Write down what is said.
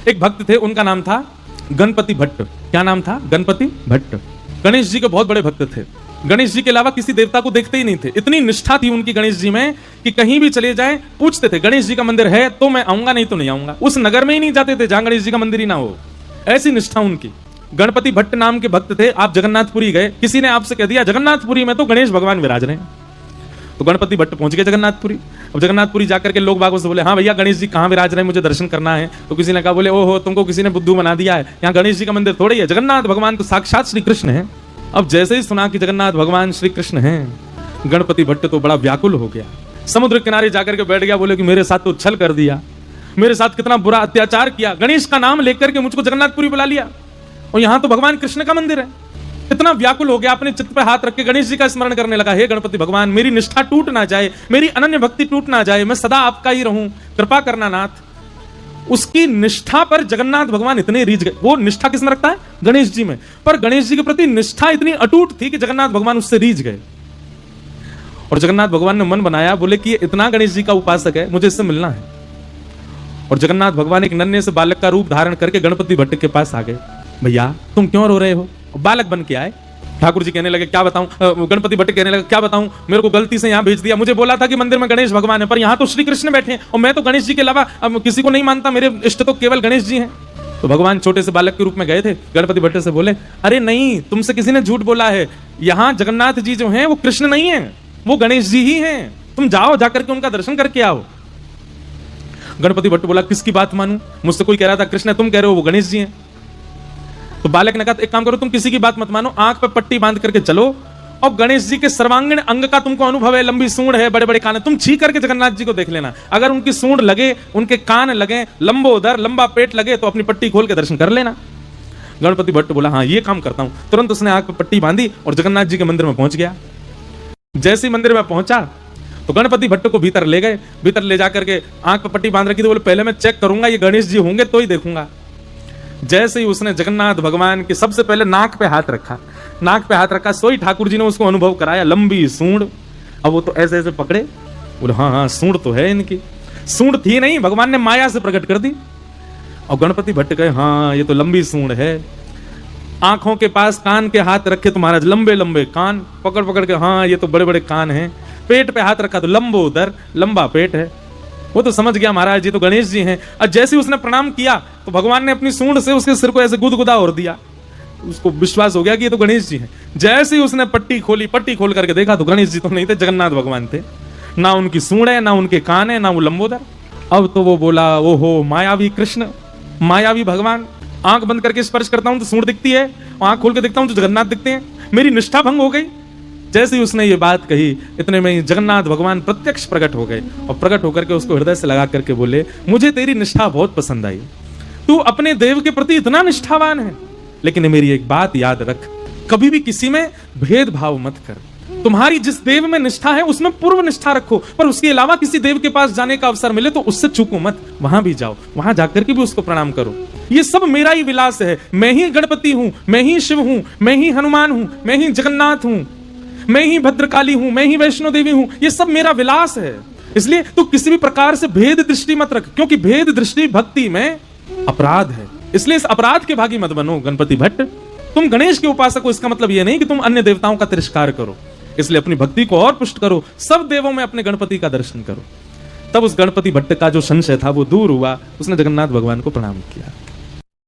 एक भक्त थे, उनका नाम था गणपति भट्ट। क्या नाम था? गणपति भट्ट। गणेश जी के बहुत बड़े भक्त थे। गणेश जी के अलावा किसी देवता को देखते ही नहीं थे। इतनी निष्ठा थी उनकी गणेश जी में कि कहीं भी चले जाएं पूछते थे गणेश जी का मंदिर है तो मैं आऊंगा, नहीं तो नहीं आऊंगा। उस नगर में ही नहीं जाते थे जहां गणेश जी का मंदिर ही ना हो। ऐसी निष्ठा उनकी। गणपति भट्ट नाम के भक्त थे। आप जगन्नाथपुरी गए, किसी ने आपसे कह दिया जगन्नाथपुरी में तो गणेश भगवान विराज रहे हैं, तो गणपति भट्ट पहुंच गए जगन्नाथपुरी। अब जगन्नाथपुरी जाकर के लोग बागों से बोले, हाँ भैया गणेश जी कहाँ विराज रहे हैं, मुझे दर्शन करना है। तो किसी ने कहा, बोले ओहो तुमको किसी ने बुद्धू बना दिया है, यहाँ गणेश जी का मंदिर थोड़ी है, जगन्नाथ भगवान तो साक्षात श्री कृष्ण है। अब जैसे ही सुना कि जगन्नाथ भगवान श्री कृष्ण हैं, गणपति भट्ट तो बड़ा व्याकुल हो गया। समुद्र किनारे जाकर के बैठ गया। बोले कि मेरे साथ तो छल कर दिया, मेरे साथ कितना बुरा अत्याचार किया, गणेश का नाम लेकर के मुझको जगन्नाथपुरी बुला लिया और यहाँ तो भगवान कृष्ण का मंदिर है। इतना व्याकुल हो गया, अपने चित्त पे हाथ रख के गणेश जी का स्मरण करने लगा। हे गणपति भगवान, मेरी निष्ठा टूट ना जाए, मेरी अनन्य भक्ति टूट ना जाए, मैं सदा आपका ही रहूं, कृपा करना नाथ। उसकी निष्ठा पर जगन्नाथ भगवान इतने रीझ गए। वो निष्ठा किसमें रखता है? गणेश जी में। पर गणेश जी के प्रति निष्ठा इतनी अटूट थी कि जगन्नाथ भगवान उससे रीझ गए और जगन्नाथ भगवान ने मन बनाया, बोले कि ये इतना गणेश जी का उपासक है, मुझे इससे मिलना है। और जगन्नाथ भगवान एक नन्हे से बालक का रूप धारण करके गणपति भट्ट के पास आ गए। भैया तुम क्यों रो रहे हो? बालक बन के आए। ठाकुर जी कहने लगे क्या बताऊं, गणपति भट्ट कहने लगे क्या बताऊं, मेरे को गलती से यहाँ भेज दिया, मुझे बोला था कि मंदिर में गणेश भगवान है, पर यहाँ तो श्री कृष्ण बैठे हैं और मैं तो गणेश जी के अलावा अब किसी को नहीं मानता, मेरे इष्ट तो केवल गणेश जी हैं। तो भगवान छोटे से बालक के रूप में गए थे। गणपति भट्ट से बोले, अरे नहीं, तुमसे किसी ने झूठ बोला है, यहाँ जगन्नाथ जी जो हैं वो कृष्ण नहीं है, वो गणेश जी ही हैं, तुम जाओ जाकर के उनका दर्शन करके आओ। गणपति भट्ट बोला, किसकी बात मानूं? मुझसे कोई कह रहा था कृष्ण है, तुम कह रहे हो वो गणेश जी हैं। तो बालक ने कहा, एक काम करो, तुम किसी की बात मत मानो, आंख पे पट्टी बांध करके चलो और गणेश जी के सर्वांगीण अंग का तुमको अनुभव है, लंबी सूंड है, बड़े बड़े कान है, तुम छी करके जगन्नाथ जी को देख लेना। अगर उनकी सूंड लगे, उनके कान लगे, लंबोदर लंबा पेट लगे, तो अपनी पट्टी खोल के दर्शन कर लेना। गणपति भट्ट बोला, हाँ ये काम करता हूं। तुरंत उसने आंख पे पट्टी बांधी और जगन्नाथ जी के मंदिर में पहुंच गया। जैसे ही मंदिर में पहुंचा तो गणपति भट्ट को भीतर ले गए। भीतर ले जाकर के आंख पे पट्टी बांध रखी, तो बोले पहले मैं चेक करूंगा ये गणेश जी होंगे तो ही देखूंगा। जैसे ही उसने जगन्नाथ भगवान के सबसे पहले नाक पे हाथ रखा, नाक पे हाथ रखा, सोई ठाकुर जी ने उसको अनुभव कराया, लंबी सूंड। अब वो तो ऐसे ऐसे पकड़े, बोले हाँ हाँ सूंड तो है इनकी। सूंड थी नहीं, भगवान ने माया से प्रकट कर दी। और गणपति भट्ट कहे, हाँ ये तो लंबी सूंड है। आंखों के पास कान के हाथ रखे तो महाराज लंबे लंबे कान, पकड़ पकड़ के हाँ ये तो बड़े बड़े कान हैं। पेट पे हाथ रखा तो लंबोदर लंबा पेट है। वो तो समझ गया महाराज जी तो गणेश जी हैं। और जैसे ही उसने प्रणाम किया तो भगवान ने अपनी सूंड से उसके सिर को ऐसे गुदगुदा और दिया। उसको विश्वास हो गया कि ये तो गणेश जी हैं। जैसे ही उसने पट्टी खोली, पट्टी खोल करके देखा तो गणेश जी तो नहीं थे, जगन्नाथ भगवान थे। ना उनकी सूंड है, ना उनके कान है, ना वो लंबोदर। अब तो वो बोला, ओहो मायावी कृष्ण, मायावी भगवान। आंख बंद करके स्पर्श करता हूं तो सूंड दिखती है, आंख खोल के देखता हूं तो जगन्नाथ दिखते हैं, मेरी निष्ठा भंग हो गई। जैसे ही उसने ये बात कही, इतने में जगन्नाथ भगवान प्रत्यक्ष प्रकट हो गए और प्रकट होकर के उसको हृदय से लगा करके बोले, मुझे तेरी निष्ठा बहुत पसंद आई, तू अपने देव के प्रति इतना निष्ठावान है, लेकिन मेरी एक बात याद रख, कभी भी किसी में भेदभाव मत कर। तुम्हारी जिस देव में निष्ठा है उसमें पूर्व निष्ठा रखो, पर उसके अलावा किसी देव के पास जाने का अवसर मिले तो उससे चूको मत, वहां भी जाओ, वहां जाकर के भी उसको प्रणाम करो। ये सब मेरा ही विलास है, मैं ही गणपति हूं, मैं ही शिव हूं, मैं ही हनुमान हूं, मैं ही जगन्नाथ हूं, मैं ही भद्रकाली हूं, मैं ही वैष्णो देवी हूं, ये सब मेरा विलास है। इसलिए तू किसी भी प्रकार से भेद दृष्टि मत रख, क्योंकि भेद दृष्टि भक्ति में अपराध है। इसलिए इस अपराध के भागी मत बनो गणपति भट्ट। तुम गणेश के उपासक हो, इसका मतलब यह नहीं कि तुम अन्य देवताओं का तिरस्कार करो। इसलिए अपनी भक्ति को और पुष्ट करो, सब देवों में अपने गणपति का दर्शन करो। तब उस गणपति भट्ट का जो संशय था वो दूर हुआ, उसने जगन्नाथ भगवान को प्रणाम किया।